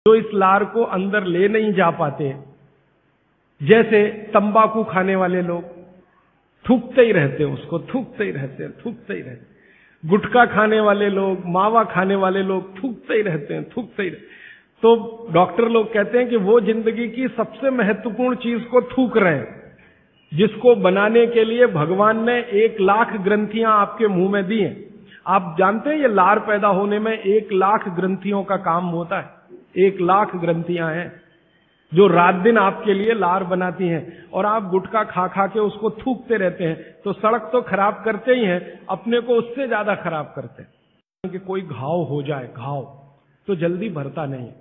जो इस लार को अंदर ले नहीं जा पाते, जैसे तंबाकू खाने वाले लोग थूकते ही रहते हैं, उसको थूकते ही रहते हैं, थूकते ही रहते हैं। गुटखा खाने वाले लोग, मावा खाने वाले लोग थूकते ही रहते हैं, थूकते ही रहते हैं। तो डॉक्टर लोग कहते हैं कि वो जिंदगी की सबसे महत्वपूर्ण चीज को थूक रहे हैं, जिसको बनाने के लिए भगवान ने 1,00,000 ग्रंथियां आपके मुंह में दी हैं। आप जानते हैं ये लार पैदा होने में 1,00,000 ग्रंथियों का काम होता है। 1,00,000 ग्रंथियां हैं जो रात दिन आपके लिए लार बनाती हैं, और आप गुटखा खा खा के उसको थूकते रहते हैं। तो सड़क तो खराब करते ही हैं, अपने को उससे ज्यादा खराब करते हैं। कि कोई घाव हो जाए, घाव तो जल्दी भरता नहीं।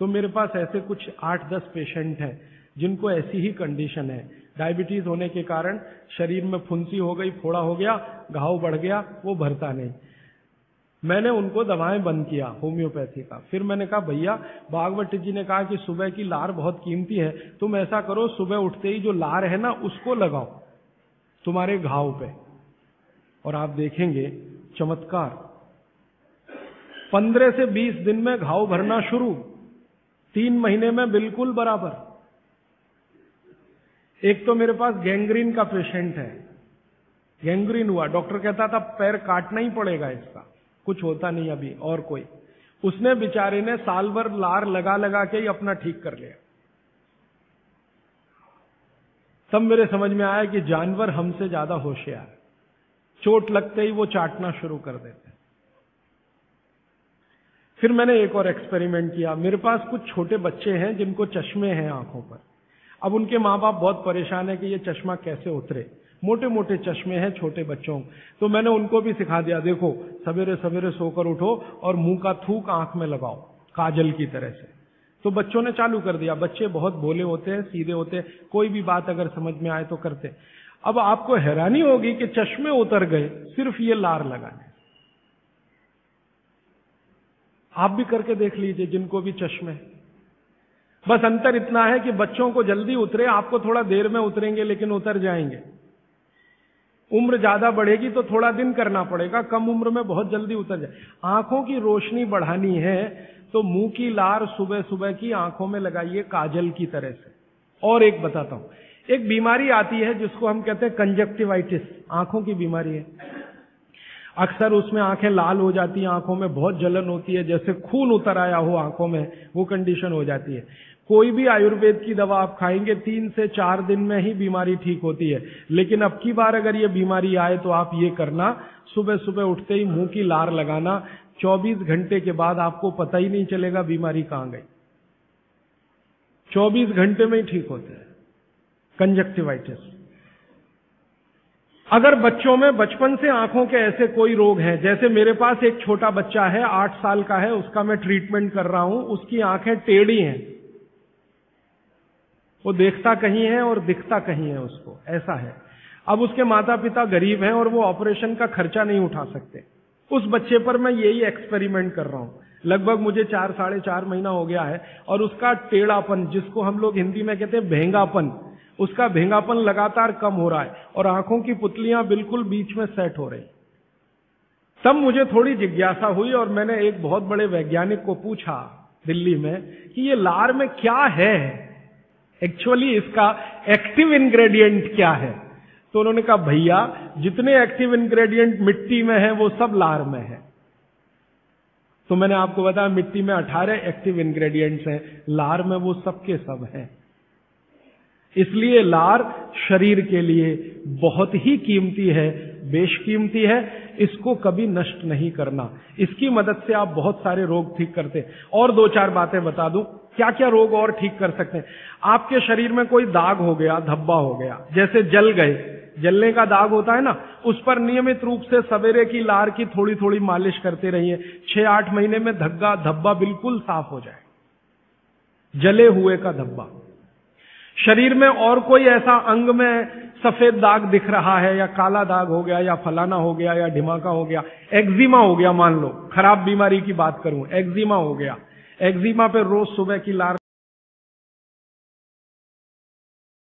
तो मेरे पास ऐसे कुछ 8-10 पेशेंट हैं जिनको ऐसी ही कंडीशन है। डायबिटीज होने के कारण शरीर में फुंसी हो गई, फोड़ा हो गया, घाव बढ़ गया, वो भरता नहीं। मैंने उनको दवाएं बंद किया होम्योपैथी का। फिर मैंने कहा भैया, भागवत जी ने कहा कि सुबह की लार बहुत कीमती है, तुम ऐसा करो सुबह उठते ही जो लार है ना उसको लगाओ तुम्हारे घाव पे, और आप देखेंगे चमत्कार। 15 से 20 दिन में घाव भरना शुरू, 3 महीने में बिल्कुल बराबर। एक तो मेरे पास गैंग्रीन का पेशेंट है, गैंग्रीन हुआ, डॉक्टर कहता था पैर काटना ही पड़ेगा इसका, कुछ होता नहीं अभी। और कोई, उसने बेचारे ने साल भर लार लगा लगा के ही अपना ठीक कर लिया। तब मेरे समझ में आया कि जानवर हमसे ज्यादा होशियार, चोट लगते ही वो चाटना शुरू कर देते। फिर मैंने एक और एक्सपेरिमेंट किया। मेरे पास कुछ छोटे बच्चे हैं जिनको चश्मे हैं आंखों पर। अब उनके माँ बाप बहुत परेशान है कि ये चश्मा कैसे उतरे, मोटे मोटे चश्मे हैं छोटे बच्चों। तो मैंने उनको भी सिखा दिया, देखो सवेरे सवेरे सोकर उठो और मुंह का थूक आंख में लगाओ काजल की तरह से। तो बच्चों ने चालू कर दिया। बच्चे बहुत भोले होते हैं, सीधे होते हैं, कोई भी बात अगर समझ में आए तो करते। अब आपको हैरानी होगी कि चश्मे उतर गए सिर्फ ये लार लगाने। आप भी करके देख लीजिए जिनको भी चश्मे। बस अंतर इतना है कि बच्चों को जल्दी उतरे, आपको थोड़ा देर में उतरेंगे लेकिन उतर जाएंगे। उम्र ज्यादा बढ़ेगी तो थोड़ा दिन करना पड़ेगा, कम उम्र में बहुत जल्दी उतर जाए। आंखों की रोशनी बढ़ानी है तो मुंह की लार सुबह सुबह की आंखों में लगाइए काजल की तरह से। और एक बताता हूं, एक बीमारी आती है जिसको हम कहते हैं कंजक्टिवाइटिस, आंखों की बीमारी है। अक्सर उसमें आंखें लाल हो जाती हैं, आंखों में बहुत जलन होती है, जैसे खून उतर आया हो आंखों में, वो कंडीशन हो जाती है। कोई भी आयुर्वेद की दवा आप खाएंगे 3 से 4 दिन में ही बीमारी ठीक होती है। लेकिन अब की बार अगर ये बीमारी आए तो आप ये करना, सुबह सुबह उठते ही मुंह की लार लगाना। 24 घंटे के बाद आपको पता ही नहीं चलेगा बीमारी कहां गई। 24 घंटे में ही ठीक होता है कंजक्टिवाइटिस। अगर बच्चों में बचपन से आंखों के ऐसे कोई रोग हैं, जैसे मेरे पास एक छोटा बच्चा है 8 साल का है, उसका मैं ट्रीटमेंट कर रहा हूं, उसकी आंखें टेढ़ी हैं, वो देखता कहीं है और दिखता कहीं है, उसको ऐसा है। अब उसके माता पिता गरीब हैं और वो ऑपरेशन का खर्चा नहीं उठा सकते। उस बच्चे पर मैं यही एक्सपेरिमेंट कर रहा हूं। लगभग मुझे 4-4.5 महीना हो गया है, और उसका टेढ़ापन, जिसको हम लोग हिंदी में कहते हैं भेंगापन, उसका भेंगापन लगातार कम हो रहा है और आंखों की पुतलियां बिल्कुल बीच में सेट हो रही। तब मुझे थोड़ी जिज्ञासा हुई और मैंने एक बहुत बड़े वैज्ञानिक को पूछा दिल्ली में कि ये लार में क्या है, एक्चुअली इसका एक्टिव इंग्रेडिएंट क्या है। तो उन्होंने कहा भैया जितने एक्टिव इंग्रेडिएंट मिट्टी में है वो सब लार में है। तो मैंने आपको बताया मिट्टी में 18 एक्टिव इंग्रेडिएंट्स हैं, लार में वो सब के सब हैं। इसलिए लार शरीर के लिए बहुत ही कीमती है, बेशकीमती है, इसको कभी नष्ट नहीं करना। इसकी मदद से आप बहुत सारे रोग ठीक करते हैं। और 2-4 बातें बता दूं क्या क्या रोग और ठीक कर सकते हैं। आपके शरीर में कोई दाग हो गया, धब्बा हो गया, जैसे जल गए, जलने का दाग होता है ना, उस पर नियमित रूप से सवेरे की लार की थोड़ी थोड़ी मालिश करते रहिए। 6-8 महीने में धब्बा बिल्कुल साफ हो जाए, जले हुए का धब्बा। शरीर में और कोई ऐसा अंग में सफेद दाग दिख रहा है, या काला दाग हो गया, या फलाना हो गया, या ढिमाका हो गया, एक्जिमा हो गया, मान लो खराब बीमारी की बात करूं, एक्जिमा हो गया, एक्जिमा पे रोज सुबह की लार